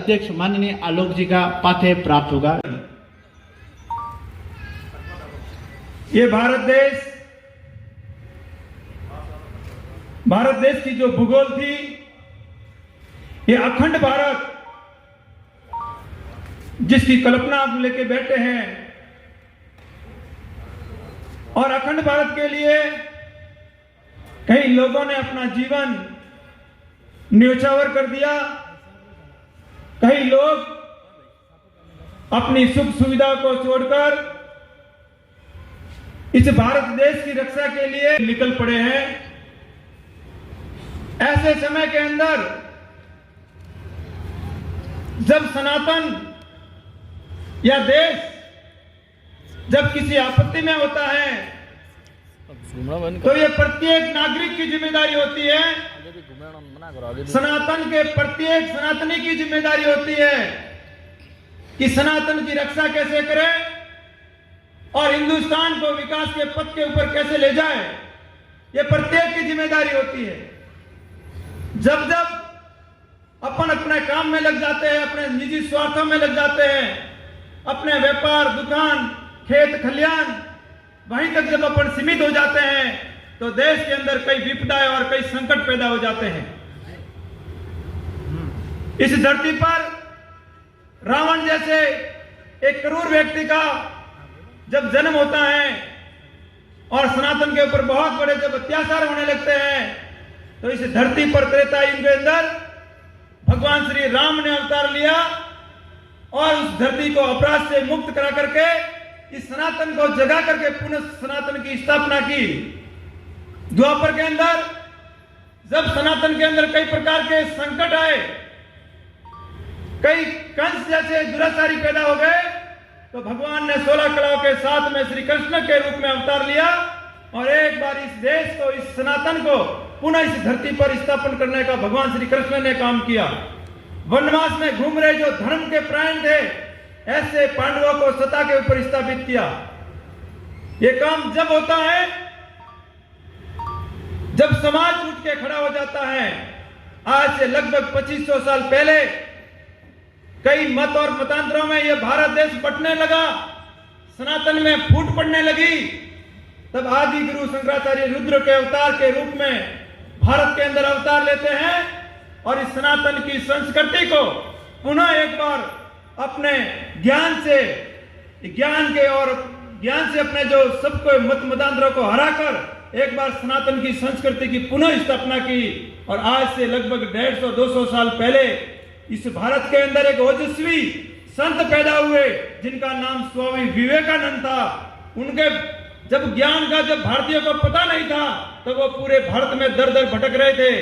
अध्यक्ष माननीय आलोक जी का पाथे प्राप्त होगा। ये भारत देश की जो भूगोल थी, ये अखंड भारत जिसकी कल्पना आप लेके बैठे हैं, और अखंड भारत के लिए कई लोगों ने अपना जीवन न्योछावर कर दिया। कई लोग अपनी सुख सुविधा को छोड़कर इस भारत देश की रक्षा के लिए निकल पड़े हैं। ऐसे समय के अंदर जब सनातन या देश जब किसी आपत्ति में होता है तो ये प्रत्येक नागरिक की जिम्मेदारी होती है, सनातन के प्रत्येक सनातनी की जिम्मेदारी होती है कि सनातन की रक्षा कैसे करे और हिंदुस्तान को विकास के पथ के ऊपर कैसे ले जाए। ये प्रत्येक की जिम्मेदारी होती है। जब जब अपन अपने काम में लग जाते हैं, अपने निजी स्वार्थों में लग जाते हैं, अपने व्यापार, दुकान, खेत खलियान, वहीं तक जब अपन सीमित हो जाते हैं तो देश के अंदर कई विपदाएं और कई संकट पैदा हो जाते हैं। इस धरती पर रावण जैसे एक क्रूर व्यक्ति का जब जन्म होता है और सनातन के ऊपर बहुत बड़े जब अत्याचार होने लगते हैं तो इस धरती पर त्रेता युग के अंदर भगवान श्री राम ने अवतार लिया और उस धरती को अपराध से मुक्त करा करके इस सनातन को जगा करके पुनः सनातन की स्थापना की। द्वापर के अंदर जब सनातन के अंदर कई प्रकार के संकट आए, कई कंस जैसे दुराचारी पैदा हो गए, तो भगवान ने 16 कलाओं के साथ में श्री कृष्ण के रूप में अवतार लिया और एक बार इस देश को, इस सनातन को पुनः इस धरती पर स्थापन करने का भगवान श्री कृष्ण ने काम किया। वनवास में घूम रहे जो धर्म के प्राण थे, ऐसे पांडवों को सत्ता के ऊपर स्थापित किया। यह काम जब होता है जब समाज उठ के खड़ा हो जाता है। आज से लगभग 2500 साल पहले कई मत और मतांतरों में यह भारत देश बंटने लगा, सनातन में फूट पड़ने लगी। तब आदि गुरु शंकराचार्य रुद्र के अवतार के रूप में भारत के अंदर अवतार लेते हैं और इस सनातन की संस्कृति को पुनः एक बार अपने ज्ञान से अपने जो सबको मत मतांतरों को हराकर एक बार सनातन की संस्कृति की पुनः स्थापना की। और आज से लगभग 150-200 साल पहले इस भारत के अंदर एक ओजस्वी संत पैदा हुए जिनका नाम स्वामी विवेकानंद था। उनके जब ज्ञान का जब भारतीयों को पता नहीं था तो वो पूरे भारत में दर दर भटक रहे थे।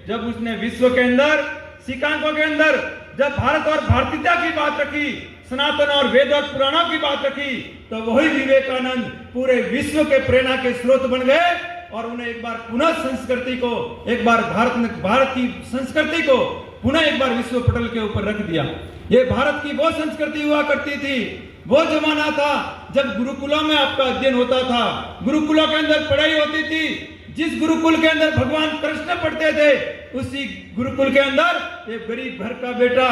जब उसने विश्व के अंदर सिकांकों के अंदर जब भारत और भारतीयता की बात रखी, सनातन और वेद और पुराणों की बात रखी, तो वही विवेकानंद पूरे विश्व के प्रेरणा के स्रोत बन गए और उन्हें एक बार पुनः संस्कृति को, एक बार भारत की संस्कृति को पुनः एक बार विश्व पटल के ऊपर रख दिया। ये भारत की वो संस्कृति हुआ करती थी, वो जमाना था जब गुरुकुलों में आपका अध्ययन होता था, गुरुकुलों के अंदर पढ़ाई होती थी। जिस गुरुकुल के अंदर भगवान कृष्ण पढ़ते थे उसी गुरुकुल के अंदर एक गरीब घर का बेटा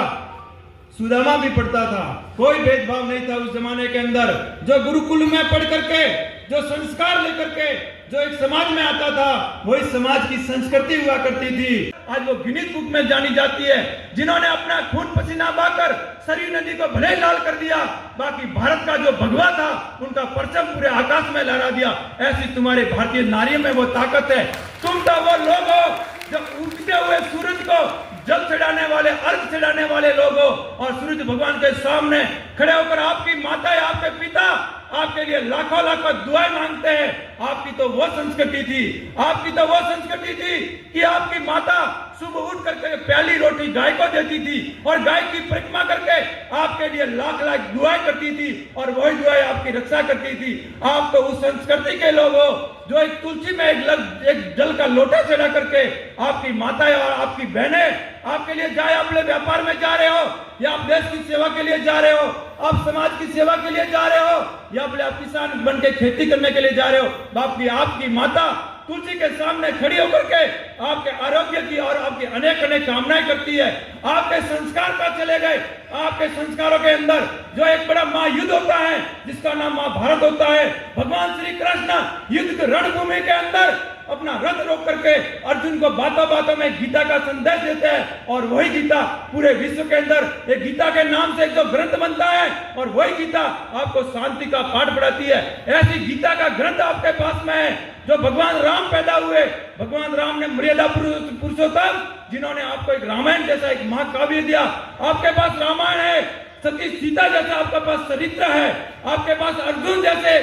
सुदामा भी पढ़ता था। कोई भेदभाव नहीं था उस जमाने के अंदर। जो गुरुकुल में पढ़ करके, जो संस्कार लेकर के जो एक समाज में आता था, वही समाज की संस्कृति हुआ करती थी। आज वो गिनीज बुक में जानी जाती है जिन्होंने अपना खून पसीना बहाकर सरयू नदी को भले ही लाल कर दिया, बाकी भारत का जो भगवा था उनका परचम पूरे आकाश में लहरा दिया। ऐसी तुम्हारे भारतीय नारियों में वो ताकत है। तुम तो वो लोग हो जो उगते हुए सूरज को जल चढ़ाने वाले, अर्घ चढ़ाने वाले लोग हो और सूरज भगवान के सामने खड़े होकर आपकी माता या आपके पिता आपके लिए लाखों लाखों दुआएं मांगते हैं। आपकी तो वो संस्कृति थी, आपकी तो वो संस्कृति थी कि आपकी माता सुबह उठ करके पहली रोटी गाय को देती थी और गाय की परिक्रमा करके आपके लिए लाख लाख दुआएं करती थी और वही दुआएं आपकी रक्षा करती थी। आप तो उस संस्कृति के लोग हो जो एक तुलसी में एक जल का लोटा चढ़ा करके आपकी माता और आपकी बहनें आपके लिए, चाहे आप व्यापार में जा रहे हो या आप देश की सेवा के लिए जा रहे हो, आप समाज की सेवा के लिए जा रहे हो, या बोले आप किसान बन के खेती करने के लिए जा रहे हो, बाप की आपकी माता तुलसी के सामने खड़ी होकर के आपके आरोग्य की और आपकी अनेक अनेक कामनाएं करती है। आपके संस्कार का चले गए, आपके संस्कारों के अंदर जो एक बड़ा महायुद्ध होता है जिसका नाम महाभारत होता है, भगवान श्री कृष्ण युद्ध की रणभूमि के अंदर अपना रथ रोक करके अर्जुन को बातों बातों में गीता का संदेश देते हैं, और वही गीता पूरे विश्व के अंदर एक गीता के नाम से एक जो ग्रंथ बनता है, और वही गीता आपको शांति का पाठ पढ़ाती है। ऐसी गीता का ग्रंथ आपके पास में है, जो भगवान राम पैदा हुए, भगवान राम ने मर्यादा पुरुषोत्तम, जिन्होंने आपको एक रामायण जैसा एक महाकाव्य दिया। आपके पास रामायण है, सती सीता जैसा आपके पास चरित्र है, आपके पास अर्जुन जैसे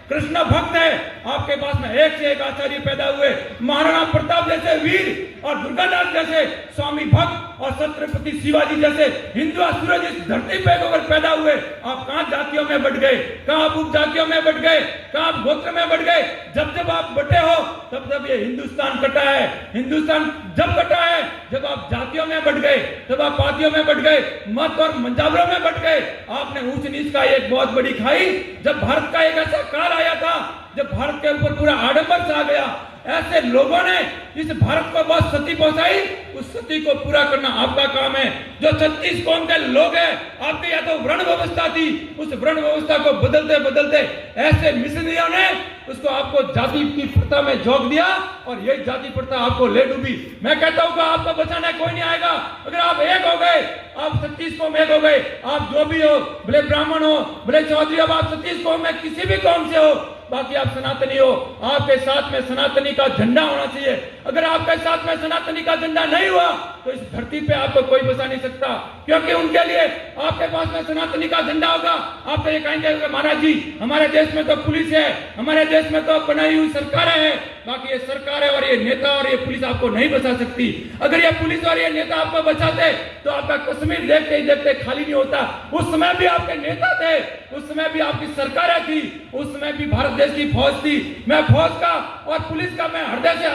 कृष्ण भक्त है, आपके पास में एक से एक आचार्य पैदा हुए, महाराणा प्रताप जैसे वीर और दुर्गादास जैसे स्वामी भक्त और छत्रपति शिवाजी जैसे हिंदू सूरज इस धरती पे अगर पैदा हुए। आप कहां जातियों में बढ़ गए, कहां उप जातियों में बढ़ गए, कहां गोत्र में बढ़ गए। जब जब आप बटे हो तब जब ये हिंदुस्तान कटा है। हिंदुस्तान जब कटा है जब आप जातियों में बढ़ गए, तब आप पार्टियों में बढ़ गए, मत और मंजावरों में बढ़ गए। आपने ऊंच नीच का एक बहुत बड़ी खाई। जब भारत का एक ऐसा काल आया था जब भारत के ऊपर पूरा आडंबर छा गया, ऐसे लोगों ने इस भारत को बहुत क्षति पहुंचाई। उस क्षति को पूरा करना आपका काम है। जो 36 कौम के लोग हैं, आपकी या तो वर्ण व्यवस्था थी, उस वर्ण व्यवस्था को बदलते बदलते ऐसे मिशनरियों ने उसको आपको जाति की प्रथा में झोंक दिया, और यही जाति प्रथा आपको ले डूबी। मैं कहता हूं कि आपको बचाने कोई नहीं आएगा। अगर आप एक हो गए, आप 36 कौम एक हो गए, आप जो भी हो, भले ब्राह्मण हो, भले चौधरी हो, आप 36 कौम में किसी भी कौम से हो, बाकी आप सनातनी हो, आपके साथ में सनातनी का झंडा होना चाहिए। अगर आपके साथ में सनातनी का झंडा नहीं हुआ तो इस धरती पे आपको कोई बचा नहीं सकता, क्योंकि उनके लिए आपके पास में सनातनी का झंडा होगा। आप तो ये कहेंगे महाराज जी हमारे देश में तो पुलिस है, हमारे देश में तो बनाई हुई सरकारें हैं, बाकी ये सरकारें और ये नेता और ये पुलिस आपको नहीं बचा सकती। अगर ये पुलिस और ये नेता आपको बचाते तो आपका कश्मीर देखते ही देखते खाली नहीं होता। उस समय भी आपके नेता थे, उस समय भी आपकी सरकारें थी, उस समय भी भारत देश की फौज थी। मैं फौज का और पुलिस का मैं हृदय से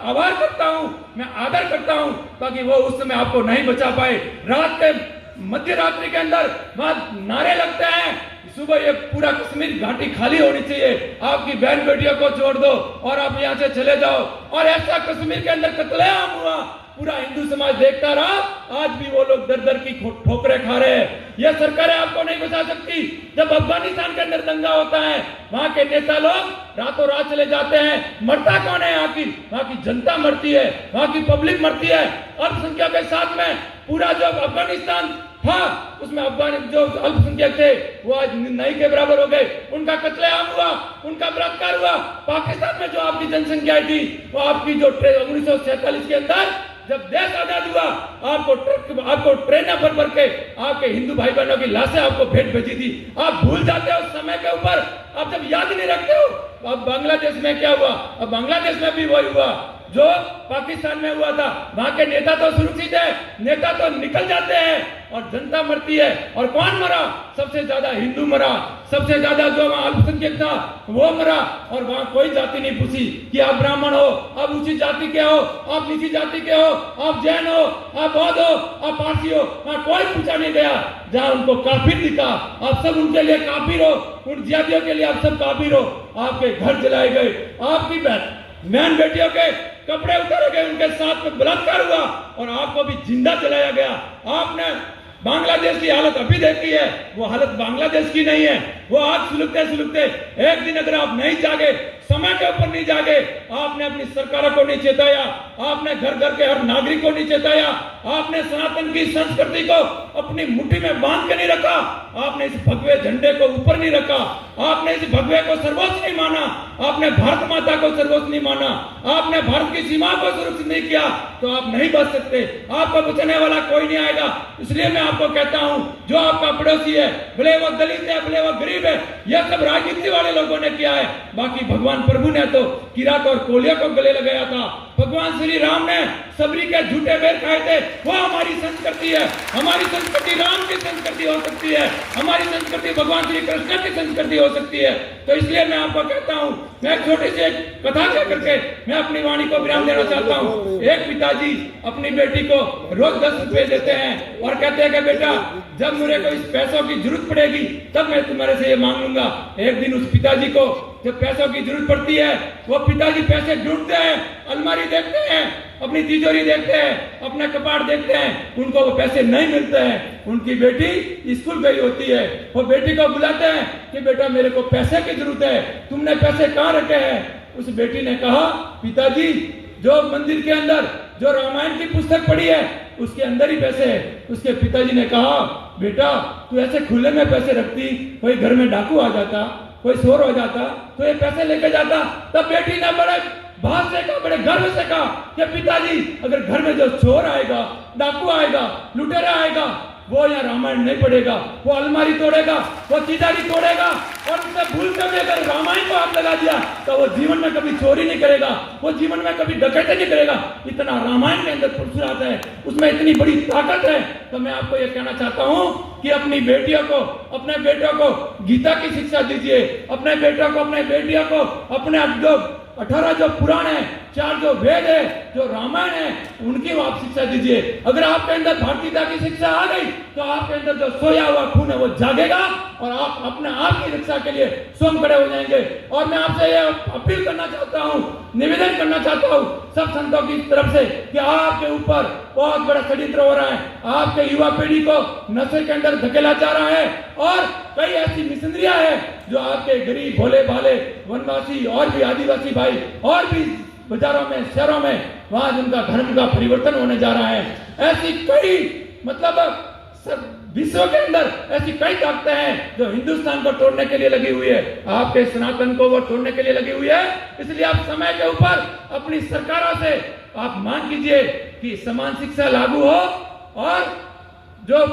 आभार करता हूं, मैं आदर करता हूं, ताकि वो उस समय आपको नहीं बचा पाए। रात के मध्य रात्रि के अंदर वहां नारे लगते हैं, सुबह ये पूरा कश्मीर घाटी खाली होनी चाहिए, आपकी बहन बेटियों को छोड़ दो और आप यहाँ से चले जाओ। और ऐसा कश्मीर के अंदर कत्लेआम हुआ, पूरा हिंदू समाज देखता रहा। आज भी वो लोग दर दर की ठोकरें खा रहे हैं। ये सरकारें आपको नहीं बचा सकती। जब अफगानिस्तान के अंदर दंगा होता है, वहां के नेता लोग रातों रात चले जाते हैं। मरता कौन है? यहाँ की वहां की जनता मरती है, वहां की पब्लिक मरती है। अल्पसंख्यक के साथ में पूरा जो अफगानिस्तान था उसमें अफगान जो अल्पसंख्यक थे वो आज नहीं के बराबर हो गए। उनका कत्लेआम हुआ, उनका बलात्कार हुआ। पाकिस्तान में जो आपकी जनसंख्या थी वो आपकी जो 1947 के अंदर जब देश आजाद हुआ, आपको ट्रेन भर भर के आपके हिंदू भाई बहनों की लाशें आपको भेंट भेजी थी। आप भूल जाते हो समय के ऊपर, आप जब याद नहीं रखते हो। अब बांग्लादेश में क्या हुआ? अब बांग्लादेश में भी वही हुआ जो पाकिस्तान में हुआ था। वहां के नेता तो सुरक्षित है, नेता तो निकल जाते हैं और जनता मरती है। और कौन मरा? सबसे ज्यादा हिंदू मरा, सबसे ज्यादा जो वहां अल्पसंख्यक था वो मरा। और वहां कोई जाति नहीं पूछी कि आप ब्राह्मण हो, आप ऊंची जाति के हो, आप नीची जाति के हो, आप जैन हो, आप बौद्ध हो, आप पारसी हो। वहां कोई पूछा नहीं गया। जहां उनको काफिर दिखा, आप सब उनके लिए काफिर हो, उन जातियों के लिए आप सब काफिर हो। आपके घर जलाए गए, आपकी बहन बेटियों के कपड़े उतारे गए, उनके साथ में बलात्कार हुआ और आपको भी जिंदा जलाया गया। आपने बांग्लादेश की हालत अभी देखी है, वो हालत बांग्लादेश की नहीं है। वो आज सुलगते सुलगते एक दिन अगर आप नहीं जागे, समय के ऊपर नहीं जागे, आपने अपनी सरकारों को नहीं चेताया, आपने घर घर के हर नागरिक को नहीं चेताया, आपने सनातन की संस्कृति को अपनी मुट्ठी में बांध के नहीं रखा, आपने इस भगवे झंडे को ऊपर नहीं रखा, आपने इस भगवे को सर्वोच्च नहीं माना, आपने भारत माता को सर्वोच्च नहीं माना, आपने भारत की सीमा को सुरक्षित नहीं किया, तो आप नहीं बच सकते। आपको बचाने वाला कोई नहीं आएगा। इसलिए मैं आपको कहता हूं, जो आपका पड़ोसी है, भले वो दलित है, भले वो गरीब है, यह सब राजनीति वाले लोगों ने किया है। बाकी भगवान प्रभु ने तो किरात और कोलिया को गले लगाया था। भगवान श्री राम ने सबरी के झूठे बेर खाए थे, वो हमारी संस्कृति है। हमारी संस्कृति राम की संस्कृति हो सकती है, हमारी संस्कृति भगवान श्री कृष्ण की संस्कृति हो सकती है। तो इसलिए मैं आपको कहता हूँ, मैं छोटी सी एक कथा कह करके मैं अपनी वाणी को विराम देना चाहता हूँ। एक पिताजी अपनी बेटी को रोज 10 रुपए देते हैं और कहते हैं कि बेटा जब मेरे को इस पैसों की जरूरत पड़ेगी तब मैं तुम्हारे से ये मांग लूंगा। एक दिन उस पिताजी को जब पैसों की जरूरत पड़ती है, वो पिताजी पैसे ढूंढते हैं, अलमारी देखते हैं, अपनी तिजोरी देखते हैं, अपने कपाट देखते हैं, उनको वो पैसे नहीं मिलते हैं। उनकी बेटी स्कूल गई होती है, वो बेटी को बुलाते हैं कि बेटा मेरे को पैसे की जरूरत है, तुमने पैसे कहाँ रखे हैं? उस बेटी ने कहा पिताजी जो मंदिर के अंदर जो रामायण की पुस्तक पढ़ी है उसके अंदर ही पैसे है। उसके पिताजी ने कहा बेटा तू ऐसे खुले में पैसे रखती, कोई घर में डाकू आ जाता, कोई शोर हो जाता तो ये पैसे लेके जाता। तब बेटी ने बड़े भाव से कहा, बड़े गर्व से कहा कि पिताजी अगर घर में जो चोर आएगा, डाकू आएगा, लुटेरा आएगा, वो यहाँ रामायण नहीं पढ़ेगा, वो अलमारी तोड़ेगा, वो तिजोरी तोड़ेगा और उससे भूल कर भी अगर रामायण को हाथ लगा दिया तो वो जीवन में कभी चोरी नहीं करेगा, वो जीवन में कभी डकैती नहीं करेगा। इतना रामायण के अंदर फुर्सत है, उसमें इतनी बड़ी ताकत है। तो मैं आपको ये कहना चाहता हूँ कि अपनी बेटियों को, अपने बेटों को गीता की शिक्षा दीजिए, अपने बेटों को, अपने बेटियों को अपने जो 18 जो पुराण है, 4 जो वेद है, जो रामायण है, उनकी आप शिक्षा दीजिए। अगर आपके अंदर भारतीयता की शिक्षा आ गई तो आपके अंदर जो सोया हुआ खून है वो जागेगा और आप अपने आप की रक्षा के लिए स्वयं खड़े हो जाएंगे। और मैं आपसे ये अपील करना चाहता हूँ, निवेदन करना चाहता हूँ सब संतों की तरफ से कि आपके ऊपर बहुत बड़ा षड्यंत्र हो रहा है, आपके युवा पीढ़ी को नशे के अंदर धकेला जा रहा है और कई ऐसी मिशनरियां हैं जो आपके गरीब भोले भाले वनवासी और भी आदिवासी भाई और भी बाजारों में, शहरों में, वहां जिनका धर्म का परिवर्तन होने जा रहा है। ऐसी कई मतलब विश्व के अंदर ऐसी कई ताकतें हैं जो हिंदुस्तान को तोड़ने के लिए लगी हुई है, आपके सनातन को वो तोड़ने के लिए लगी हुई है। इसलिए आप समय के ऊपर अपनी सरकारों से आप मांग कीजिए कि समान शिक्षा लागू हो और जो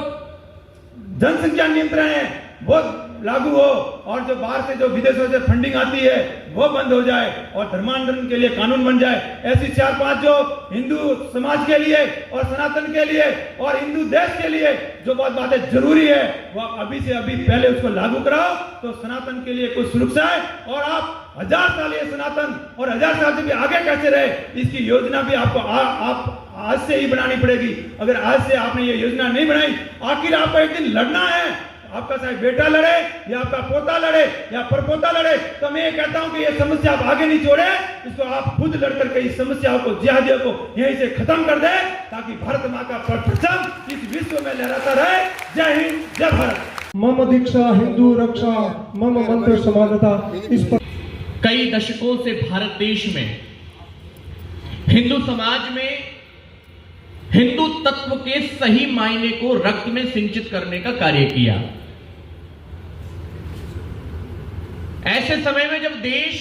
जनसंख्या नियंत्रण है वो लागू हो और जो बाहर से जो विदेशों से फंडिंग आती है वो बंद हो जाए और धर्मांतरण के लिए कानून बन जाए। ऐसी 4-5 जो हिंदू समाज के लिए और सनातन के लिए और हिंदू देश के लिए जो बहुत बातें जरूरी है वो अभी से अभी पहले उसको लागू कराओ तो सनातन के लिए कुछ सुरक्षा है। और आप 1000 साल ये सनातन और 1000 साल से भी आगे कैसे रहे इसकी योजना भी आपको आप आज से ही बनानी पड़ेगी। अगर आज से आपने ये योजना नहीं बनाई, आखिर आपको एक दिन लड़ना है, आपका चाहे बेटा लड़े या आपका पोता लड़े या परपोता लड़े, तो मैं ये कहता हूं कि ये समस्या आप आगे नहीं छोड़े, इसको आप खुद लड़ करके इस समस्याओं को, जिहादियों को यहीं से खत्म कर दे ताकि भारत माँ का परचम इस विश्व में लहराता रहे। जय हिंद, जय भारत। मम दीक्षा हिंदू रक्षा मम मंत्र समानता। इस पर कई दशकों से भारत देश में हिंदू समाज में हिंदू तत्व के सही मायने को रक्त में सिंचित करने का कार्य किया। ऐसे समय में जब देश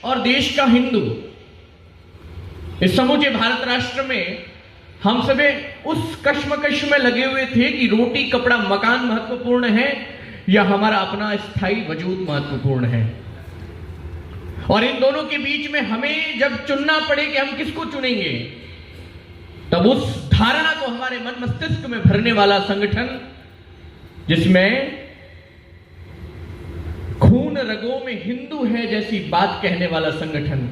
और देश का हिंदू इस समूचे भारत राष्ट्र में हम सभी उस कश्मकश में लगे हुए थे कि रोटी कपड़ा मकान महत्वपूर्ण है या हमारा अपना स्थायी वजूद महत्वपूर्ण है, और इन दोनों के बीच में हमें जब चुनना पड़े कि हम किसको चुनेंगे, तब उस धारणा को हमारे मन मस्तिष्क में भरने वाला संगठन, जिसमें खून रगों में हिंदू है जैसी बात कहने वाला संगठन,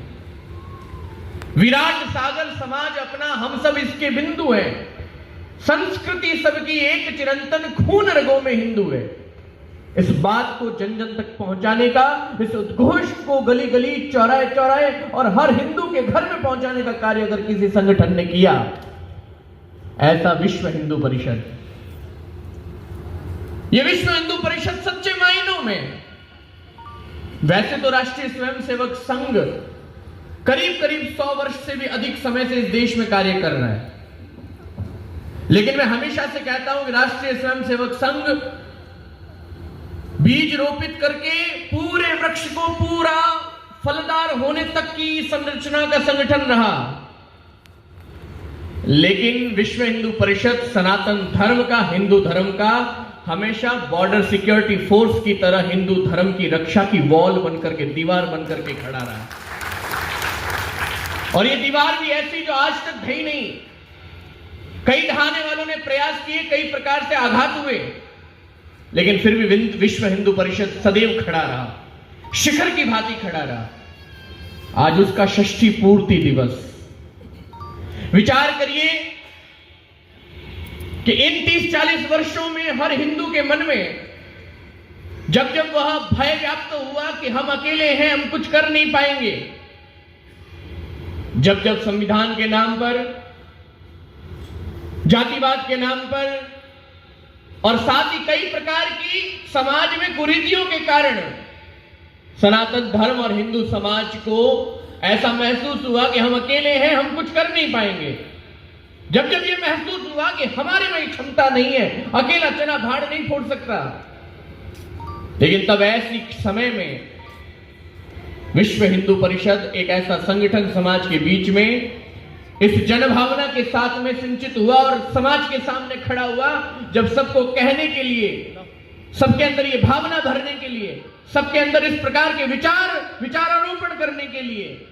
विराट सागर समाज अपना, हम सब इसके बिंदु हैं, संस्कृति सबकी एक चिरंतन, खून रगों में हिंदू है, इस बात को जन जन तक पहुंचाने का, इस उद्घोष को गली गली, चौराहे चौराहे और हर हिंदू के घर में पहुंचाने का कार्य अगर किसी संगठन ने किया, ऐसा विश्व हिंदू परिषद। यह विश्व हिंदू परिषद सच्चे मायनों में, वैसे तो राष्ट्रीय स्वयंसेवक संघ करीब करीब 100 वर्ष से भी अधिक समय से इस देश में कार्य कर रहा है, लेकिन मैं हमेशा से कहता हूं कि राष्ट्रीय स्वयंसेवक संघ बीज रोपित करके पूरे वृक्ष को पूरा फलदार होने तक की संरचना का संगठन रहा, लेकिन विश्व हिंदू परिषद सनातन धर्म का, हिंदू धर्म का हमेशा बॉर्डर सिक्योरिटी फोर्स की तरह हिंदू धर्म की रक्षा की वॉल बनकर के, दीवार बनकर के खड़ा रहा। और ये दीवार भी ऐसी जो आज तक ढही नहीं। कई ढहाने वालों ने प्रयास किए, कई प्रकार से आघात हुए, लेकिन फिर भी विश्व हिंदू परिषद सदैव खड़ा रहा, शिखर की भांति खड़ा रहा। आज उसका षष्ठी पूर्ति दिवस। विचार करिए कि इन 30-40 वर्षों में हर हिंदू के मन में जब जब वह भय व्याप्त हुआ कि हम अकेले हैं, हम कुछ कर नहीं पाएंगे, जब जब संविधान के नाम पर, जातिवाद के नाम पर और साथ ही कई प्रकार की समाज में कुरीतियों के कारण सनातन धर्म और हिंदू समाज को ऐसा महसूस हुआ कि हम अकेले हैं, हम कुछ कर नहीं पाएंगे, जब जब यह महसूस हुआ कि हमारे में क्षमता नहीं है, अकेला चना भाड़ नहीं फोड़ सकता, लेकिन तब ऐसी समय में विश्व हिंदू परिषद एक ऐसा संगठन समाज के बीच में इस जनभावना के साथ में संचित हुआ और समाज के सामने खड़ा हुआ, जब सबको कहने के लिए, सबके अंदर ये भावना भरने के लिए, सबके अंदर इस प्रकार के विचारारोपण करने के लिए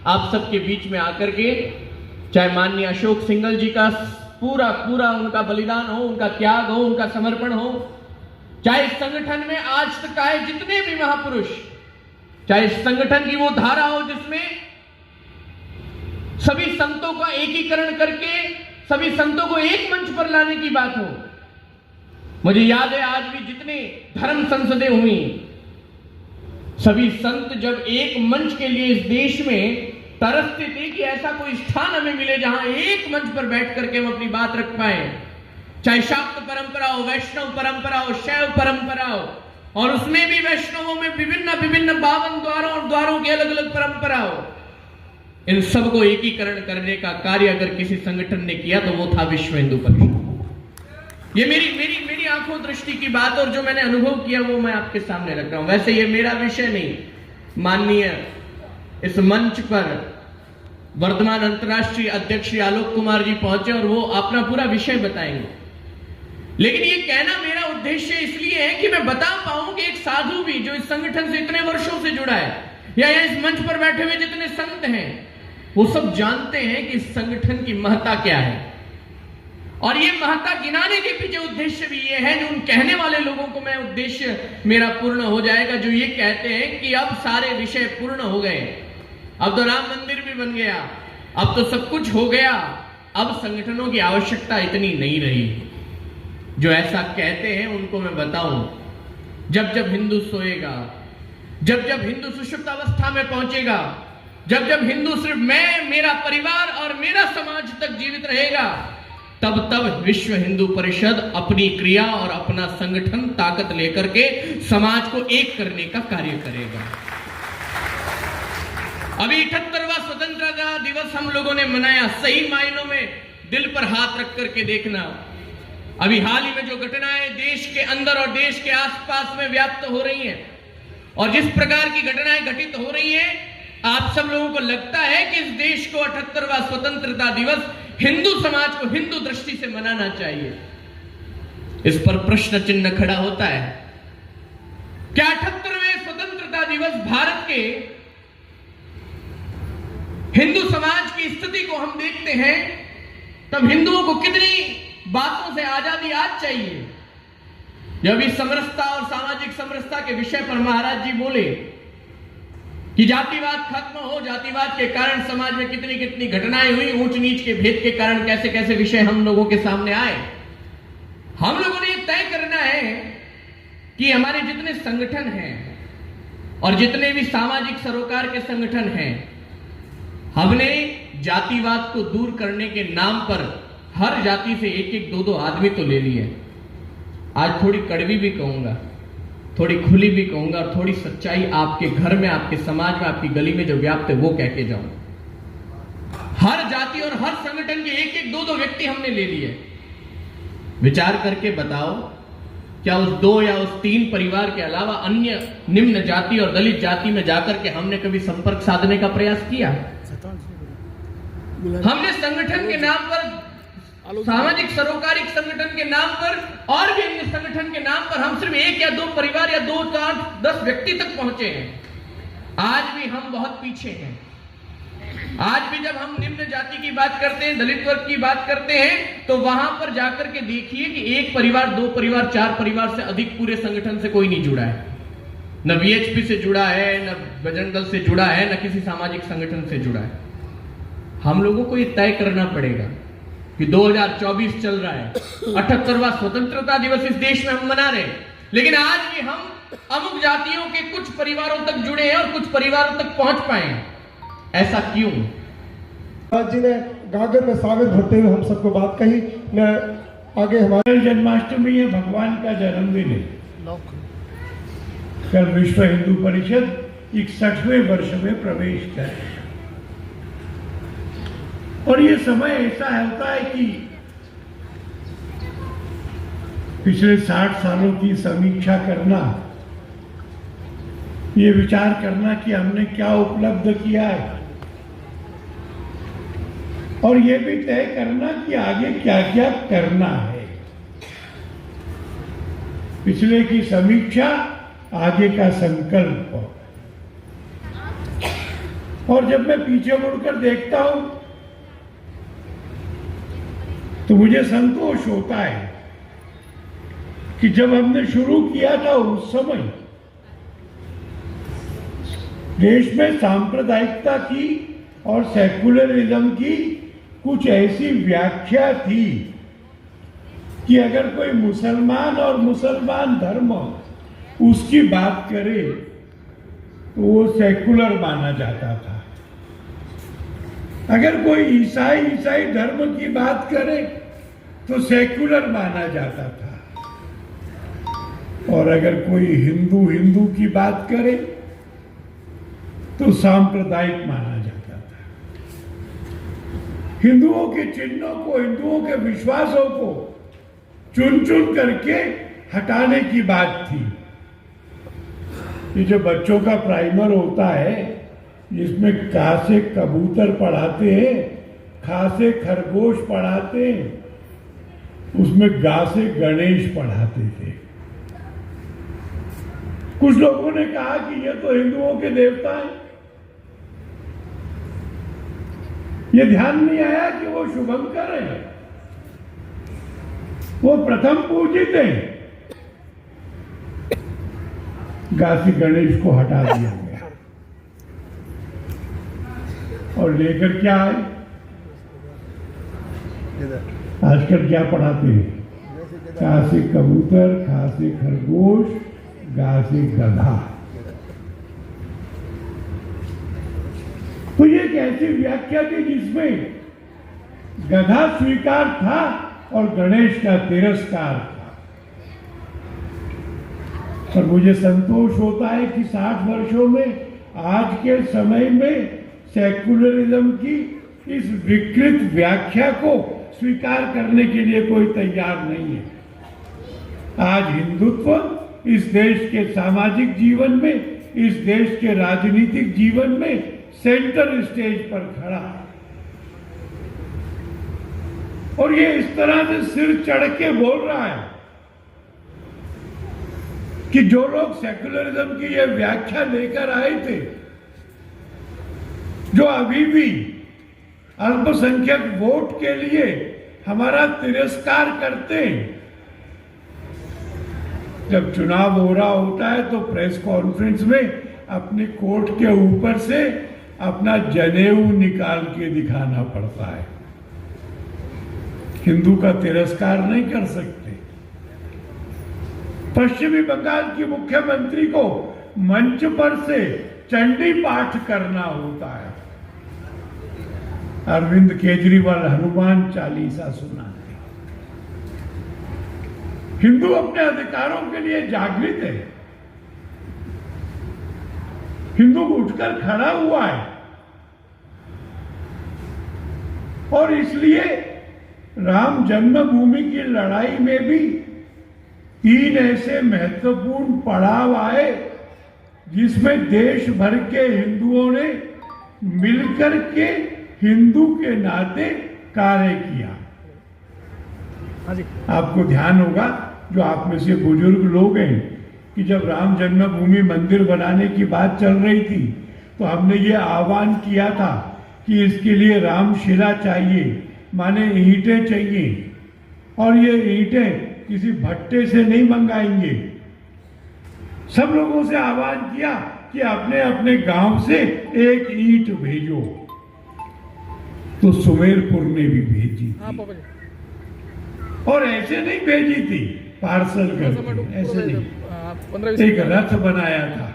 आप सबके बीच में आकर के, चाहे माननीय अशोक सिंघल जी का पूरा उनका बलिदान हो, उनका त्याग हो, उनका समर्पण हो, चाहे इस संगठन में आज तक आए जितने भी महापुरुष, चाहे इस संगठन की वो धारा हो जिसमें सभी संतों का एकीकरण करके सभी संतों को एक मंच पर लाने की बात हो। मुझे याद है आज भी जितने धर्म संसदें हुई, सभी संत जब एक मंच के लिए इस देश में तरसते थे कि ऐसा कोई स्थान हमें मिले जहां एक मंच पर बैठ करके हम अपनी बात रख पाए, चाहे शाक्त परंपरा हो, वैष्णव परंपरा हो, शैव परंपरा हो, और उसमें भी वैष्णवों में विभिन्न 52 द्वारों और द्वारों की अलग अलग परंपरा हो। इन सबको एकीकरण करने का कार्य अगर किसी संगठन ने किया तो वो था विश्व हिंदू परिषद। ये मेरी आंखों दृष्टि की बात और जो मैंने अनुभव किया वो मैं आपके सामने रख रहा हूं। वैसे ये मेरा विषय नहीं, माननीय इस मंच पर वर्तमान अंतर्राष्ट्रीय अध्यक्ष श्री आलोक कुमार जी पहुंचे और वो अपना पूरा विषय बताएंगे, लेकिन ये कहना मेरा उद्देश्य इसलिए है कि मैं बता पाऊं कि एक साधु भी जो इस संगठन से इतने वर्षों से जुड़ा है, या इस मंच पर बैठे हुए जितने संत हैं, वो सब जानते हैं कि इस संगठन की महत्ता क्या है। और ये महत्ता गिनाने के पीछे उद्देश्य भी ये है, जो उन कहने वाले लोगों को मैं उद्देश्य मेरा पूर्ण हो जाएगा जो ये कहते हैं कि अब सारे विषय पूर्ण हो गए, अब तो राम मंदिर भी बन गया, अब तो सब कुछ हो गया, अब संगठनों की आवश्यकता इतनी नहीं रही। जो ऐसा कहते हैं उनको मैं बताऊं, जब जब हिंदू सोएगा, जब जब हिंदू सुषुप्त अवस्था में पहुंचेगा, जब जब हिंदू सिर्फ मैं, मेरा परिवार और मेरा समाज तक जीवित रहेगा, तब तब विश्व हिंदू परिषद अपनी क्रिया और अपना संगठन ताकत लेकर के समाज को एक करने का कार्य करेगा। अभी 78वां स्वतंत्रता दिवस हम लोगों ने मनाया, सही मायनों में दिल पर हाथ रख करके देखना, अभी हाल ही में जो घटनाएं देश के अंदर और देश के आसपास में व्याप्त हो रही हैं, और जिस प्रकार की घटनाएं घटित हो रही हैं, आप सब लोगों को लगता है कि इस देश को 78वां स्वतंत्रता दिवस हिंदू समाज को हिंदू दृष्टि से मनाना चाहिए। इस पर प्रश्न चिन्ह खड़ा होता है। क्या 78वें स्वतंत्रता दिवस भारत के हिंदू समाज की स्थिति को हम देखते हैं, तब हिंदुओं को कितनी बातों से आजादी आज चाहिए। जब इस समरसता और सामाजिक समरसता के विषय पर महाराज जी बोले कि जातिवाद खत्म हो, जातिवाद के कारण समाज में कितनी कितनी घटनाएं हुई, ऊंच नीच के भेद के कारण कैसे कैसे विषय हम लोगों के सामने आए। हम लोगों ने यह तय करना है कि हमारे जितने संगठन हैं और जितने भी सामाजिक सरोकार के संगठन हैं, हमने जातिवाद को दूर करने के नाम पर हर जाति से एक एक दो आदमी तो ले लिए। आज थोड़ी कड़वी भी कहूंगा, थोड़ी खुली भी कहूंगा, और थोड़ी सच्चाई आपके घर में, आपके समाज में, आपकी गली में जो व्याप्त है वो कह के जाऊं। हर जाति और हर संगठन के एक एक दो व्यक्ति हमने ले लिए। विचार करके बताओ, क्या उस 2 या उस 3 परिवार के अलावा अन्य निम्न जाति और दलित जाति में जाकर के हमने कभी संपर्क साधने का प्रयास किया? हमने संगठन के नाम पर, सामाजिक सरोकारिक संगठन के नाम पर और भी अन्य संगठन के नाम पर हम सिर्फ 1 या 2 परिवार या 2, 4, 10 व्यक्ति तक पहुंचे हैं। आज भी हम बहुत पीछे हैं। आज भी जब हम निम्न जाति की बात करते हैं, दलित वर्ग की बात करते हैं, तो वहां पर जाकर के देखिए कि एक परिवार, दो परिवार, चार परिवार से अधिक पूरे संगठन से कोई नहीं जुड़ा है। न वीएचपी से जुड़ा है, न बजरंग दल से जुड़ा है, न किसी सामाजिक संगठन से जुड़ा है। हम लोगों को ये तय करना पड़ेगा कि 2024 चल रहा है, 78वां स्वतंत्रता दिवस इस देश में हम मना रहे हैं, लेकिन आज भी हम अमुक जातियों के कुछ परिवारों तक जुड़े हैं और कुछ परिवारों तक पहुंच पाए हैं। ऐसा क्यों? आज जी ने गागर में साबित होते हुए हम सबको बात कही। मैं आगे हमारे जन्माष्टमी है, भगवान का जन्मदिन है। कल विश्व हिंदू परिषद 61वें वर्ष में प्रवेश कर, और ये समय ऐसा होता है कि पिछले 60 सालों की समीक्षा करना, ये विचार करना कि हमने क्या उपलब्ध किया है, और ये भी तय करना कि आगे क्या क्या करना है। पिछले की समीक्षा, आगे का संकल्प। और जब मैं पीछे मुड़कर देखता हूं तो मुझे संतोष होता है कि जब हमने शुरू किया था उस समय देश में सांप्रदायिकता की और सेकुलरिज्म की कुछ ऐसी व्याख्या थी कि अगर कोई मुसलमान और मुसलमान धर्म उसकी बात करे तो वो सेकुलर माना जाता था। अगर कोई ईसाई धर्म की बात करे तो सेकुलर माना जाता था, और अगर कोई हिंदू की बात करे तो सांप्रदायिक माना जाता था। हिंदुओं के चिन्हों को, हिंदुओं के विश्वासों को चुन चुन करके हटाने की बात थी। ये जो बच्चों का प्राइमर होता है, जिसमें का से कबूतर पढ़ाते हैं, खा से खरगोश पढ़ाते हैं, उसमें गा से गणेश पढ़ाते थे। कुछ लोगों ने कहा कि ये तो हिंदुओं के देवता हैं। ये ध्यान नहीं आया कि वो शुभंकर है, वो प्रथम पूजित है। गासी गणेश को हटा दिया गया और लेकर क्या आए? आजकल क्या पढ़ाते हैं? का से कबूतर, खा से खरगोश, गा से गधा। तो ये एक ऐसी व्याख्या थी जिसमें गधा स्वीकार था और गणेश का तिरस्कार था। और मुझे संतोष होता है कि 60 वर्षों में आज के समय में सेकुलरिज्म की इस विकृत व्याख्या को स्वीकार करने के लिए कोई तैयार नहीं है। आज हिंदुत्व इस देश के सामाजिक जीवन में, इस देश के राजनीतिक जीवन में सेंटर स्टेज पर खड़ा है, और ये इस तरह से सिर चढ़ के बोल रहा है कि जो लोग सेकुलरिज्म की ये व्याख्या लेकर आए थे, जो अभी भी अल्पसंख्यक वोट के लिए हमारा तिरस्कार करते हैं, जब चुनाव हो रहा होता है तो प्रेस कॉन्फ्रेंस में अपने कोट के ऊपर से अपना जनेऊ निकाल के दिखाना पड़ता है। हिंदू का तिरस्कार नहीं कर सकते। पश्चिमी बंगाल की मुख्यमंत्री को मंच पर से चंडी पाठ करना होता है। अरविंद केजरीवाल हनुमान चालीसा सुनाते। हिंदू अपने अधिकारों के लिए जागृत है। हिंदू उठकर खड़ा हुआ है, और इसलिए राम जन्मभूमि की लड़ाई में भी 3 ऐसे महत्वपूर्ण पड़ाव आए जिसमें देश भर के हिंदुओं ने मिलकर के हिंदू के नाते कार्य किया। आपको ध्यान होगा, जो आप में से बुजुर्ग लोग हैं, कि जब राम जन्मभूमि मंदिर बनाने की बात चल रही थी तो हमने ये आह्वान किया था कि इसके लिए रामशिला चाहिए, माने ईंटें चाहिए, और ये ईंटें किसी भट्टे से नहीं मंगाएंगे। सब लोगों से आह्वान किया कि अपने अपने गांव से एक ईंट भेजो, तो सुमेरपुर ने भी भेजी थी। और ऐसे नहीं भेजी थी पार्सल करके, ऐसे नहीं। एक रथ बनाया था,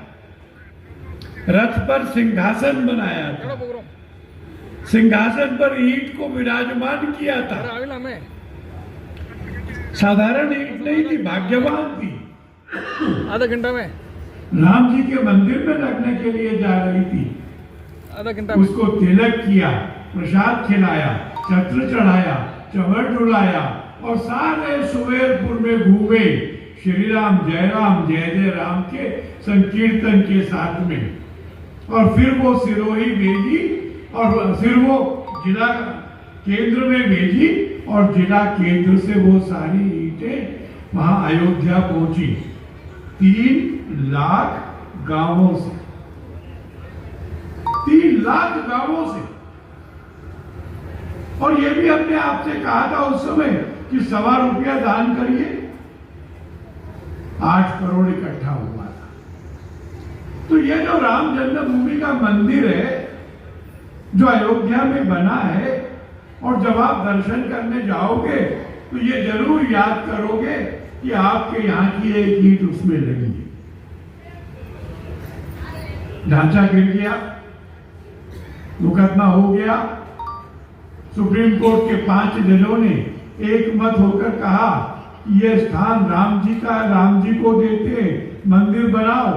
रथ पर सिंहासन बनाया था, सिंहासन पर ईंट को विराजमान किया था। साधारण ईंट नहीं थी, भाग्यवान थी। आधा घंटा में राम जी के मंदिर में रखने के लिए जा रही थी। आधा घंटा में उसको तिलक किया, प्रसाद खिलाया, छत्र चढ़ाया, चमर डुलाया और सारे सुमेरपुर में घूमे श्री राम जय जय राम के संकीर्तन के साथ में। और फिर वो सिरोही भेजी और फिर वो जिला केंद्र में भेजी और जिला केंद्र से वो सारी ईंटें वहां अयोध्या पहुंची 3 लाख गांवों से, 3 लाख गांवों से। और ये भी हमने आपसे कहा था उस समय कि ₹1.25 दान करिए, 8 करोड़ इकट्ठा हुआ था। तो ये जो राम जन्मभूमि का मंदिर है जो अयोध्या में बना है, और जब आप दर्शन करने जाओगे तो ये जरूर याद करोगे कि आपके यहाँ की एक ईंट उसमें लगी है। ढांचा गिर गया, मुकदमा हो गया, सुप्रीम कोर्ट के 5 जजों ने एक मत होकर कहा कि यह स्थान राम जी का, राम जी को देते, मंदिर बनाओ।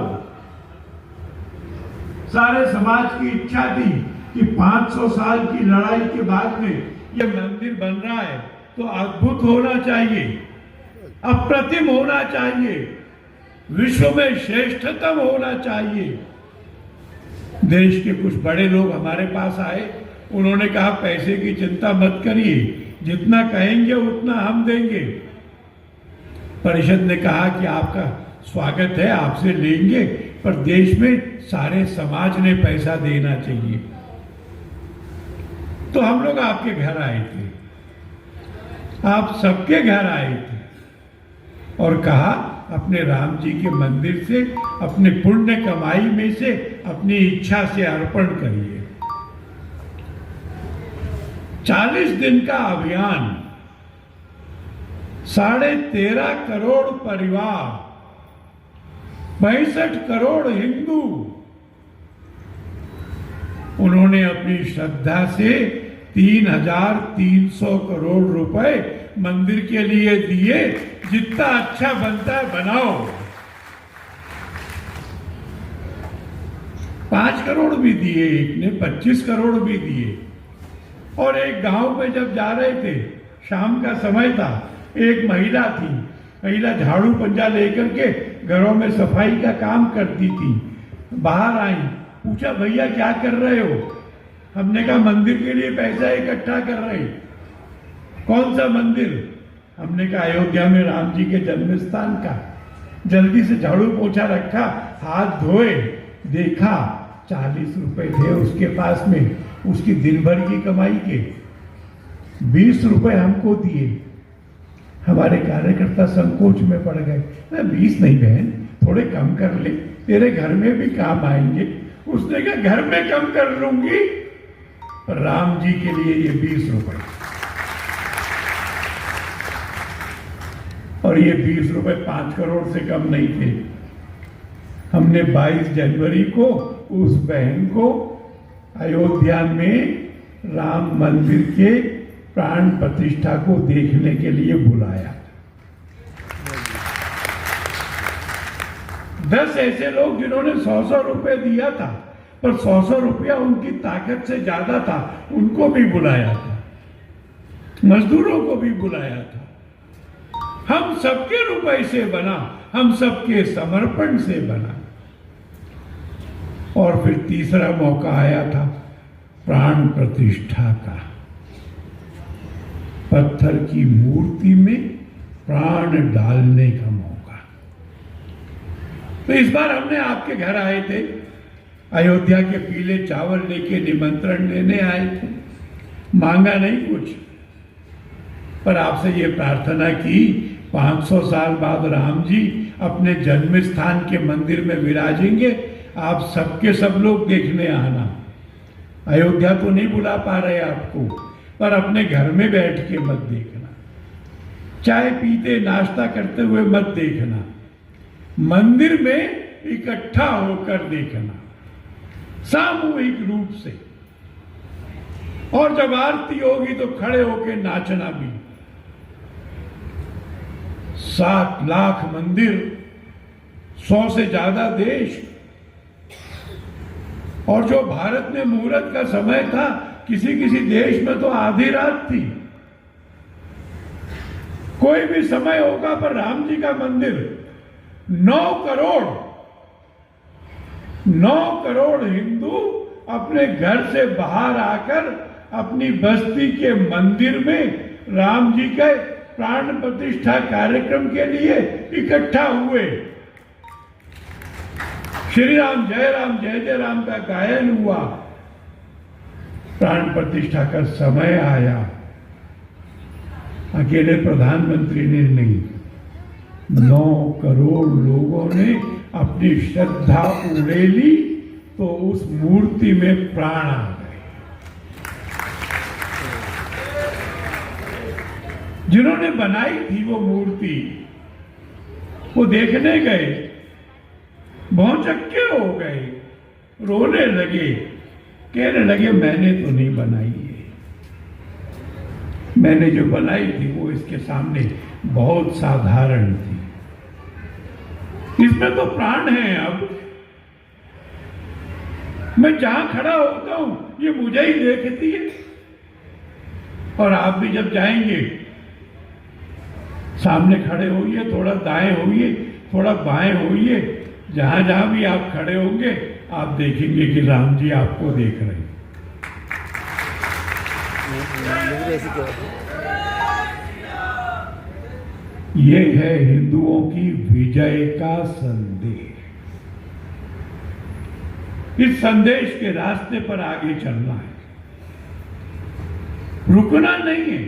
सारे समाज की इच्छा थी कि 500 साल की लड़ाई के बाद में यह मंदिर बन रहा है तो अद्भुत होना चाहिए, अप्रतिम होना चाहिए, विश्व में श्रेष्ठतम होना चाहिए। देश के कुछ बड़े लोग हमारे पास आए, उन्होंने कहा पैसे की चिंता मत करिए, जितना कहेंगे उतना हम देंगे। परिषद ने कहा कि आपका स्वागत है, आपसे लेंगे, पर देश में सारे समाज ने पैसा देना चाहिए। तो हम लोग आपके घर आए थे, आप सबके घर आए थे और कहा अपने राम जी के मंदिर से, अपने पुण्य कमाई में से, अपनी इच्छा से अर्पण करिए। 40 दिन का अभियान, 13.5 करोड़ परिवार, 65 करोड़ हिंदू, उन्होंने अपनी श्रद्धा से 3,300 करोड़ रुपए मंदिर के लिए दिए। जितना अच्छा बनता है बनाओ। 5 करोड़ भी दिए, एक ने 25 करोड़ भी दिए। और एक गांव में जब जा रहे थे, शाम का समय था, एक महिला थी, महिला झाड़ू पंजा लेकर के घरों में सफाई का काम करती थी। बाहर आई, पूछा भैया क्या कर रहे हो? हमने कहा मंदिर के लिए पैसा इकट्ठा कर रहे। कौन सा मंदिर? हमने कहा अयोध्या में राम जी के जन्म स्थान का। जल्दी से झाड़ू पोछा रखा, हाथ धोए, देखा 40 रुपए थे उसके पास में, उसकी दिन भर की कमाई के 20 रुपए हमको दिए। हमारे कार्यकर्ता संकोच में पड़ गए, 20 नहीं बहन, थोड़े कम कर ले, तेरे घर में भी काम आएंगे। उसने कहा घर में कम कर लूंगी, पर राम जी के लिए ये 20 रुपए। और ये 20 रुपए 5 करोड़ से कम नहीं थे। हमने 22 जनवरी को उस बहन को अयोध्या में राम मंदिर के प्राण प्रतिष्ठा को देखने के लिए बुलाया। 10 ऐसे लोग जिन्होंने 100-100 रुपए दिया था, पर 100-100 रुपया उनकी ताकत से ज्यादा था, उनको भी बुलाया था, मजदूरों को भी बुलाया था। हम सबके रुपए से बना, हम सबके समर्पण से बना। और फिर तीसरा मौका आया था प्राण प्रतिष्ठा का, पत्थर की मूर्ति में प्राण डालने का मौका। तो इस बार हमने आपके घर आए थे अयोध्या के पीले चावल लेके निमंत्रण लेने आए थे, मांगा नहीं कुछ, पर आपसे ये प्रार्थना की 500 साल बाद राम जी अपने जन्म स्थान के मंदिर में विराजेंगे, आप सबके सब लोग देखने आना। अयोध्या तो नहीं बुला पा रहे आपको, पर अपने घर में बैठ के मत देखना, चाय पीते नाश्ता करते हुए मत देखना, मंदिर में इकट्ठा होकर देखना, सामूहिक रूप से। और जब आरती होगी तो खड़े होकर नाचना भी। 7 लाख मंदिर, 100 से ज्यादा देश, और जो भारत में मुहूर्त का समय था, किसी किसी देश में तो आधी रात थी। कोई भी समय होगा, पर राम जी का मंदिर 9 करोड़ हिंदू अपने घर से बाहर आकर अपनी बस्ती के मंदिर में राम जी के प्राण प्रतिष्ठा कार्यक्रम के लिए इकट्ठा हुए। श्री राम जय जय राम का गायन हुआ, प्राण प्रतिष्ठा का समय आया। अकेले प्रधानमंत्री ने नहीं, 9 करोड़ लोगों ने अपनी श्रद्धा उड़ेली, तो उस मूर्ति में प्राण आ गए। जिन्होंने बनाई थी वो मूर्ति, वो देखने गए, भौचक्के हो गए, रोने लगे, कहने लगे मैंने तो नहीं बनाई है, मैंने जो बनाई थी वो इसके सामने बहुत साधारण थी, इसमें तो प्राण है। अब मैं जहां खड़ा होता हूं ये मुझे ही देखती है। और आप भी जब जाएंगे, सामने खड़े होइए, थोड़ा दाएं होइए, थोड़ा बाएं होइए, जहां जहां भी आप खड़े होंगे आप देखेंगे कि राम जी आपको देख रहे हैं। ये है हिंदुओं की विजय का संदेश। इस संदेश के रास्ते पर आगे चलना है, रुकना नहीं है,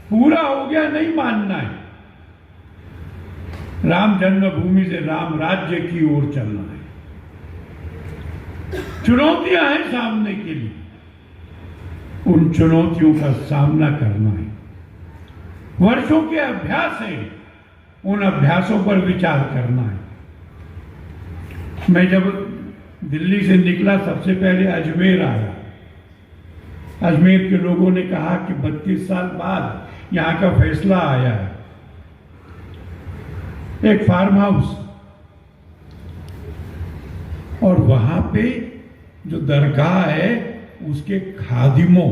पूरा हो गया नहीं मानना है। राम जन्मभूमि से राम राज्य की ओर चलना है। चुनौतियां हैं सामने के लिए, उन चुनौतियों का सामना करना है। वर्षों के अभ्यास है, उन अभ्यासों पर विचार करना है। मैं जब दिल्ली से निकला सबसे पहले अजमेर आया। अजमेर के लोगों ने कहा कि 32 साल बाद यहां का फैसला आया है, एक फार्म हाउस, और वहां पे जो दरगाह है उसके खादिमों,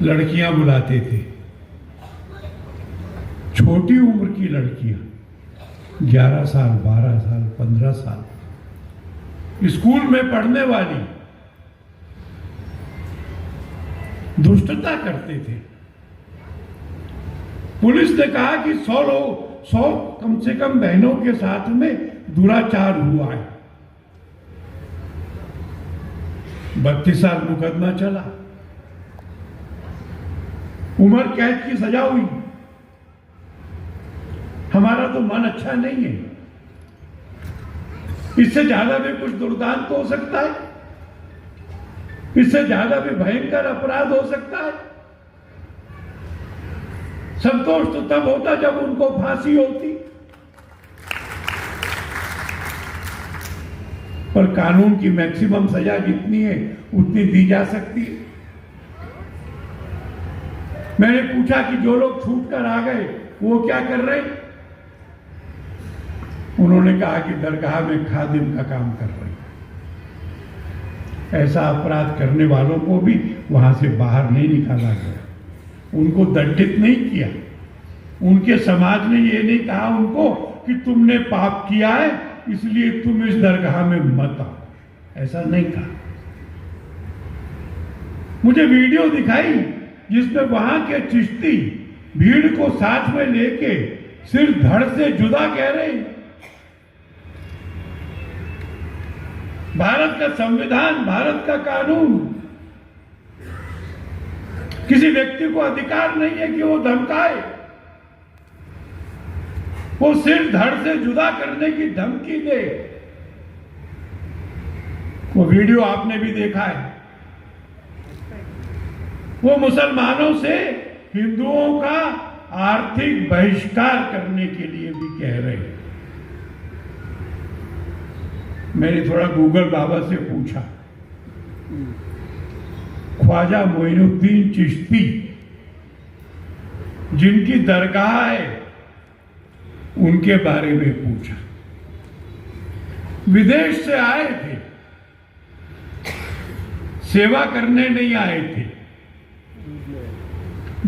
लड़कियां बुलाते थे, छोटी उम्र की लड़कियां, 11 साल 12 साल 15 साल, स्कूल में पढ़ने वाली, दुष्टता करते थे। पुलिस ने कहा कि 100 कम से कम बहनों के साथ में दुराचार हुआ है। 32 साल मुकदमा चला, उम्र कैद की सजा हुई। हमारा तो मन अच्छा नहीं है, इससे ज्यादा भी कुछ दुर्दांत हो सकता है, इससे ज्यादा भी भयंकर अपराध हो सकता है। संतोष तो तब होता जब उनको फांसी होती, पर कानून की मैक्सिमम सजा जितनी है उतनी दी जा सकती है। मैंने पूछा कि जो लोग छूट कर आ गए वो क्या कर रहे? उन्होंने कहा कि दरगाह में खादिम का काम कर रहे। ऐसा अपराध करने वालों को भी वहां से बाहर नहीं निकाला गया, उनको दंडित नहीं किया। उनके समाज ने ये नहीं कहा उनको कि तुमने पाप किया है इसलिए तुम इस दरगाह में मत आओ, ऐसा नहीं कहा। मुझे वीडियो दिखाई जिसमें वहां के चिश्ती भीड़ को साथ में लेके सिर धड़ से जुदा कह रहे, भारत का संविधान, भारत का कानून किसी व्यक्ति को अधिकार नहीं है कि वो धमकाए, वो सिर धड़ से जुदा करने की धमकी दे। वो वीडियो आपने भी देखा है। वो मुसलमानों से हिंदुओं का आर्थिक बहिष्कार करने के लिए भी कह रहे हैं। मैंने थोड़ा गूगल बाबा से पूछा, ख्वाजा मोइनुद्दीन चिश्ती जिनकी दरगाह है उनके बारे में पूछा। विदेश से आए थे, सेवा करने नहीं आए थे,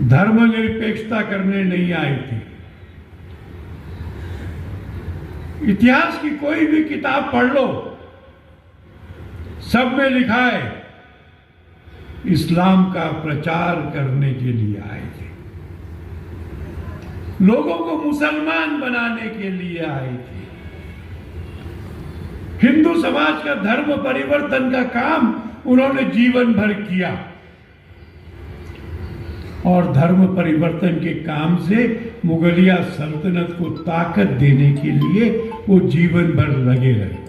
धर्मनिरपेक्षता करने नहीं आए थे। इतिहास की कोई भी किताब पढ़ लो, सब में लिखा है इस्लाम का प्रचार करने के लिए आए थे, लोगों को मुसलमान बनाने के लिए आए थे। हिंदू समाज का धर्म परिवर्तन का काम उन्होंने जीवन भर किया और धर्म परिवर्तन के काम से मुगलिया सल्तनत को ताकत देने के लिए वो जीवन भर लगे रहे।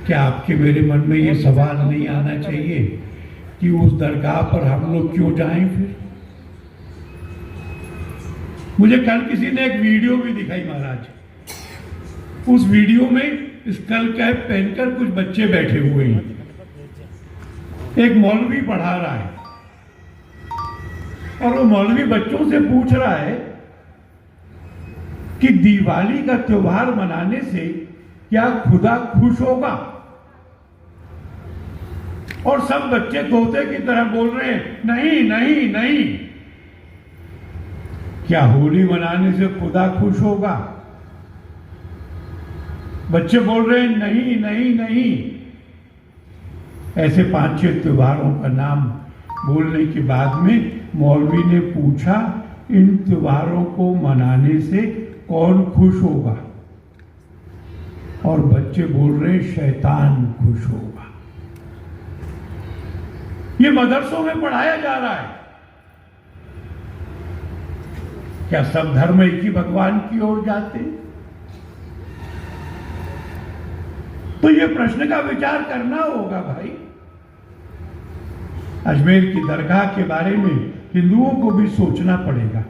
क्या आपके मेरे मन में ये सवाल नहीं आना चाहिए कि उस दरगाह पर हम लोग क्यों जाएं? फिर मुझे कल किसी ने एक वीडियो भी दिखाई महाराज। उस वीडियो में स्कल कैप पहनकर कुछ बच्चे बैठे हुए हैं, एक मौलवी पढ़ा रहा है और वो मौलवी बच्चों से पूछ रहा है कि दिवाली का त्योहार मनाने से क्या खुदा खुश होगा? और सब बच्चे तोते की तरह बोल रहे हैं नहीं नहीं नहीं। क्या होली मनाने से खुदा खुश होगा? बच्चे बोल रहे हैं नहीं नहीं नहीं। ऐसे 5-6 त्योहारों का नाम बोलने के बाद में मौलवी ने पूछा, इन त्योहारों को मनाने से कौन खुश होगा? और बच्चे बोल रहे शैतान खुश होगा। ये मदरसों में पढ़ाया जा रहा है। क्या सब धर्म एक ही भगवान की ओर जाते? तो ये प्रश्न का विचार करना होगा भाई। अजमेर की दरगाह के बारे में हिंदुओं को भी सोचना पड़ेगा।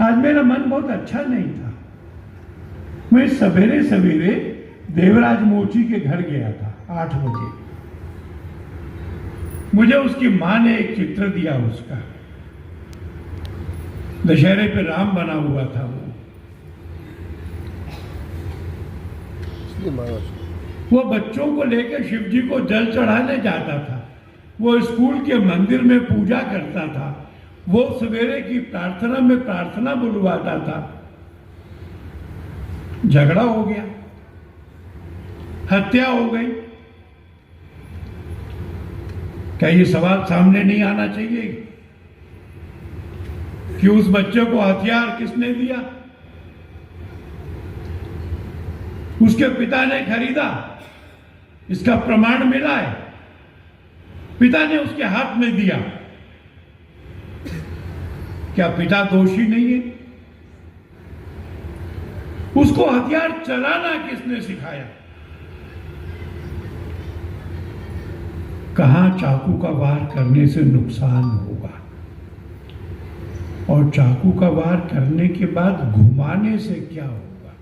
आज मेरा मन बहुत अच्छा नहीं था। मैं सवेरे सवेरे देवराज मोची के घर गया था 8 बजे। मुझे उसकी मां ने एक चित्र दिया उसका, दशहरे पे राम बना हुआ था वो बच्चों को लेकर शिव जी को जल चढ़ाने जाता था। वो स्कूल के मंदिर में पूजा करता था। वो सवेरे की प्रार्थना में प्रार्थना बुलवाता था। झगड़ा हो गया, हत्या हो गई। क्या ये सवाल सामने नहीं आना चाहिए कि उस बच्चे को हथियार किसने दिया? उसके पिता ने खरीदा, इसका प्रमाण मिला है। पिता ने उसके हाथ में दिया। क्या पिता दोषी नहीं है? उसको हथियार चलाना किसने सिखाया? कहां चाकू का वार करने से नुकसान होगा और चाकू का वार करने के बाद घुमाने से क्या होगा?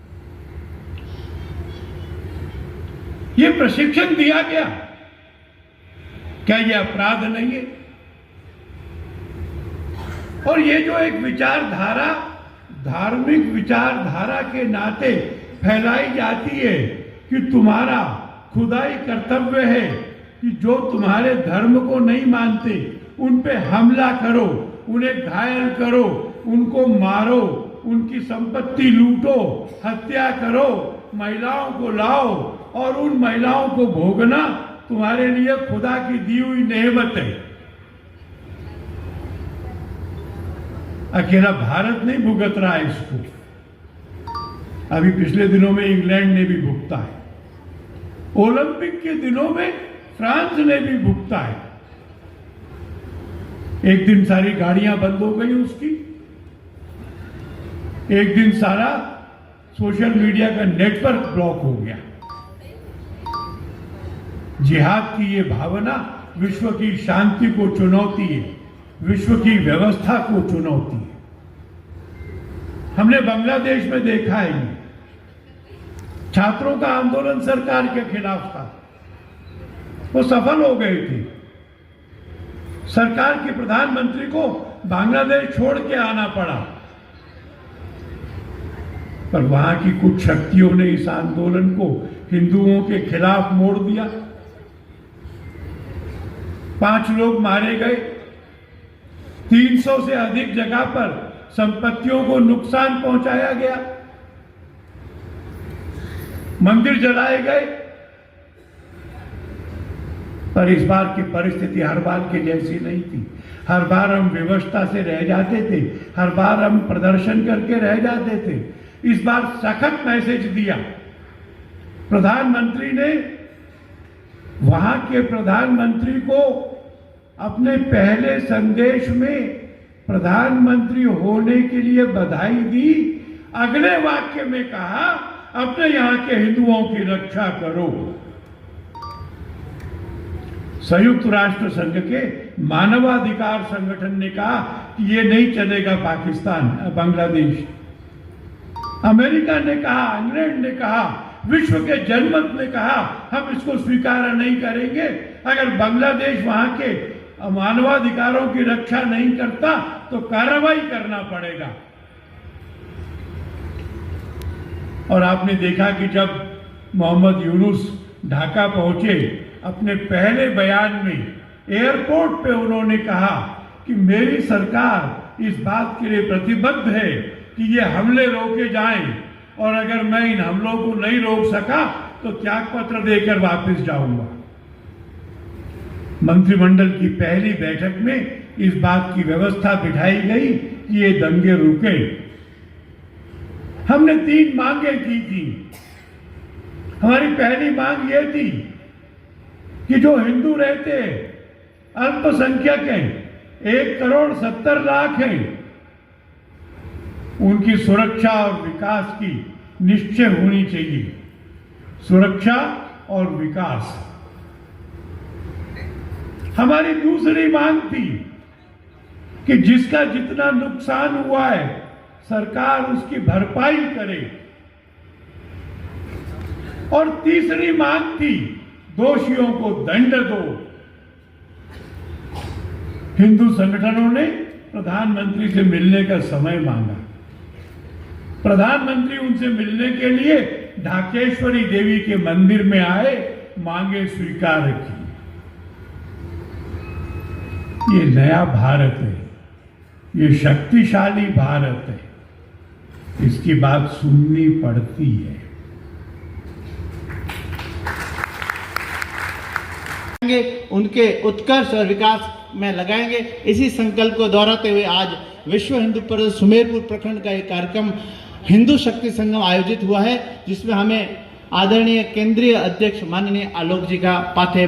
यह प्रशिक्षण दिया गया। क्या यह अपराध नहीं है? और ये जो एक विचारधारा धार्मिक विचारधारा के नाते फैलाई जाती है कि तुम्हारा खुदाई कर्तव्य है कि जो तुम्हारे धर्म को नहीं मानते उन पे हमला करो, उन्हें घायल करो, उनको मारो, उनकी संपत्ति लूटो, हत्या करो, महिलाओं को लाओ और उन महिलाओं को भोगना तुम्हारे लिए खुदा की दी हुई नेमत है। अकेला भारत नहीं भुगत रहा है इसको, अभी पिछले दिनों में इंग्लैंड ने भी भुगता है, ओलंपिक के दिनों में फ्रांस ने भी भुगता है। एक दिन सारी गाड़ियां बंद हो गई उसकी, एक दिन सारा सोशल मीडिया का नेटवर्क ब्लॉक हो गया। जिहाद की ये भावना विश्व की शांति को चुनौती है, विश्व की व्यवस्था को चुनौती है। हमने बांग्लादेश में देखा है, ये छात्रों का आंदोलन सरकार के खिलाफ था, वो सफल हो गए थे। सरकार के प्रधानमंत्री को बांग्लादेश छोड़ के आना पड़ा, पर वहां की कुछ शक्तियों ने इस आंदोलन को हिंदुओं के खिलाफ मोड़ दिया। 5 लोग मारे गए, 300 से अधिक जगह पर संपत्तियों को नुकसान पहुंचाया गया, मंदिर जलाए गए। पर इस बार की परिस्थिति हर बार की जैसी नहीं थी। हर बार हम विवशता से रह जाते थे, हर बार हम प्रदर्शन करके रह जाते थे। इस बार सख्त मैसेज दिया प्रधानमंत्री ने। वहां के प्रधानमंत्री को अपने पहले संदेश में प्रधानमंत्री होने के लिए बधाई दी। अगले वाक्य में कहा, अपने यहां के हिंदुओं की रक्षा करो। संयुक्त राष्ट्र संघ के मानवाधिकार संगठन ने कहा कि ये नहीं चलेगा पाकिस्तान बांग्लादेश। अमेरिका ने कहा, इंग्लैंड ने कहा, विश्व के जनमत ने कहा, हम इसको स्वीकार नहीं करेंगे। अगर बांग्लादेश वहां के मानवाधिकारों की रक्षा नहीं करता तो कार्रवाई करना पड़ेगा। और आपने देखा कि जब मोहम्मद यूनुस ढाका पहुंचे, अपने पहले बयान में एयरपोर्ट पे उन्होंने कहा कि मेरी सरकार इस बात के लिए प्रतिबद्ध है कि ये हमले रोके जाएं, और अगर मैं इन हमलों को नहीं रोक सका तो त्याग पत्र देकर वापस जाऊंगा। मंत्रिमंडल की पहली बैठक में इस बात की व्यवस्था बिठाई गई कि ये दंगे रुके। हमने 3 मांगे की थी। हमारी पहली मांग ये थी कि जो हिंदू रहते अल्पसंख्यक हैं, 1,70,00,000 हैं, उनकी सुरक्षा और विकास की निश्चय होनी चाहिए। सुरक्षा और विकास। हमारी दूसरी मांग थी कि जिसका जितना नुकसान हुआ है सरकार उसकी भरपाई करे। और तीसरी मांग थी दोषियों को दंड दो। हिंदू संगठनों ने प्रधानमंत्री से मिलने का समय मांगा। प्रधानमंत्री उनसे मिलने के लिए ढाकेश्वरी देवी के मंदिर में आए, मांगे स्वीकार की। ये नया भारत है, ये शक्तिशाली भारत है, इसकी बात सुननी पड़ती है। उनके उत्कर्ष और विकास में लगाएंगे। इसी संकल्प को दोहराते हुए आज विश्व हिंदू परिषद सुमेरपुर प्रखंड का एक कार्यक्रम हिंदू शक्ति संगम आयोजित हुआ है, जिसमें हमें आदरणीय केंद्रीय अध्यक्ष माननीय आलोक जी का पाथे